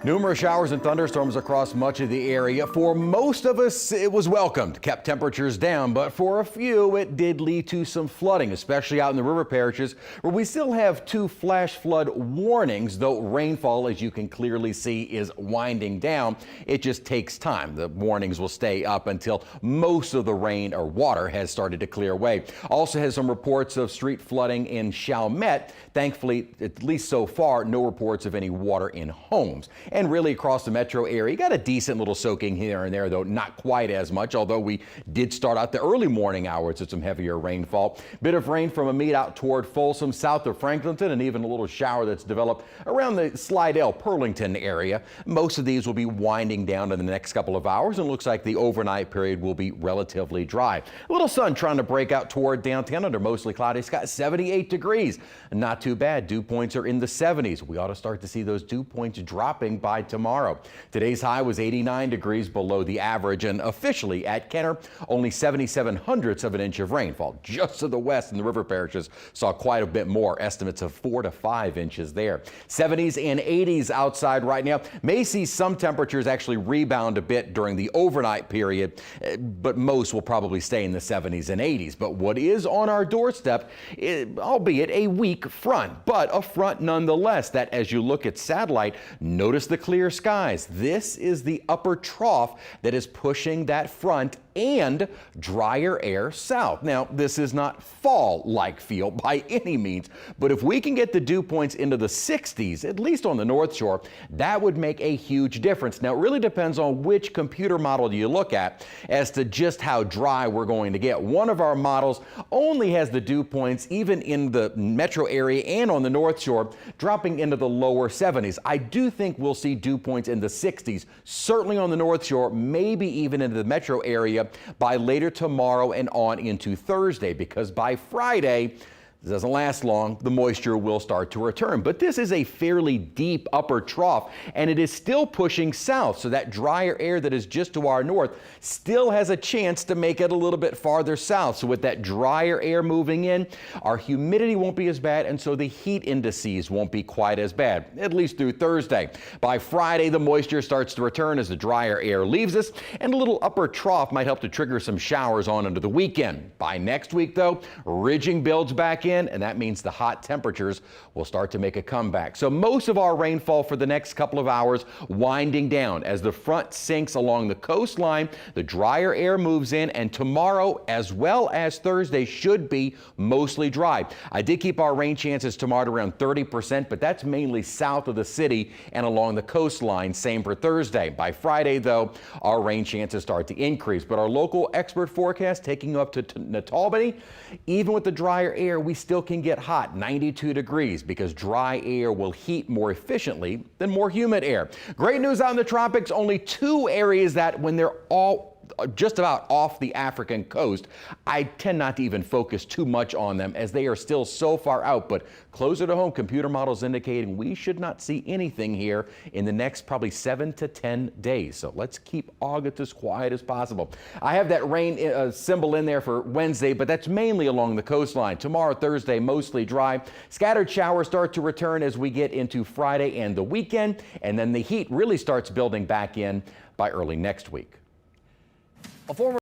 Numerous showers and thunderstorms across much of the area. For most of us, it was welcomed, kept temperatures down, but for a few, it did lead to some flooding, especially out in the river parishes, where we still have 2 flash flood warnings, though rainfall, as you can clearly see, is winding down. It just takes time. The warnings will stay up until most of the rain or water has started to clear away. Also has some reports of street flooding in Chalmette. Thankfully, at least so far, no reports of any water in homes. And really across the metro area, you got a decent little soaking here and there, though not quite as much, although we did start out the early morning hours with some heavier rainfall. Bit of rain from Humid out toward Folsom, south of Franklinton, and even a little shower that's developed around the Slidell, Pearlington area. Most of these will be winding down in the next couple of hours, and looks like the overnight period will be relatively dry. A little sun trying to break out toward downtown under mostly cloudy. It's got 78 degrees. Not too bad. Dew points are in the 70s. We ought to start to see those dew points dropping by tomorrow. Today's high was 89 degrees below the average, and officially at Kenner, only 77/100ths of an inch of rainfall. Just to the west in the river parishes saw quite a bit more, estimates of 4 to 5 inches there. 70s and 80s outside right now. May see some temperatures actually rebound a bit during the overnight period, but most will probably stay in the 70s and 80s. But what is on our doorstep, albeit a weak front, but a front nonetheless, that as you look at satellite, notice the clear skies. This is the upper trough that is pushing that front and drier air south. Now, this is not fall-like feel by any means, but if we can get the dew points into the 60s, at least on the North Shore, that would make a huge difference. Now, it really depends on which computer model you look at as to just how dry we're going to get. One of our models only has the dew points, even in the metro area and on the North Shore, dropping into the lower 70s. I do think we'll see dew points in the 60s, certainly on the North Shore, maybe even into the metro area by later tomorrow and on into Thursday, because by Friday, it doesn't last long, the moisture will start to return. But this is a fairly deep upper trough, and it is still pushing south, so that drier air that is just to our north still has a chance to make it a little bit farther south. So with that drier air moving in, our humidity won't be as bad, and so the heat indices won't be quite as bad, at least through Thursday. By Friday, the moisture starts to return as the drier air leaves us, and a little upper trough might help to trigger some showers on into the weekend. By next week, though, ridging builds back in, and that means the hot temperatures will start to make a comeback. So most of our rainfall for the next couple of hours winding down as the front sinks along the coastline, the drier air moves in, and tomorrow as well as Thursday should be mostly dry. I did keep our rain chances tomorrow around 30%, but that's mainly south of the city and along the coastline. Same for Thursday. By Friday, though, our rain chances start to increase, but our local expert forecast taking you up to NATALBANY, even with the drier air, we still can get hot, 92 degrees, because dry air will heat more efficiently than more humid air. Great news out in the tropics, only 2 areas that when they're all just about off the African coast, I tend not to even focus too much on them as they are still so far out, but closer to home, computer models indicating we should not see anything here in the next probably 7 to 10 days. So let's keep August as quiet as possible. I have that rain symbol in there for Wednesday, but that's mainly along the coastline. Tomorrow, Thursday, mostly dry. Scattered showers start to return as we get into Friday and the weekend, and then the heat really starts building back in by early next week. A former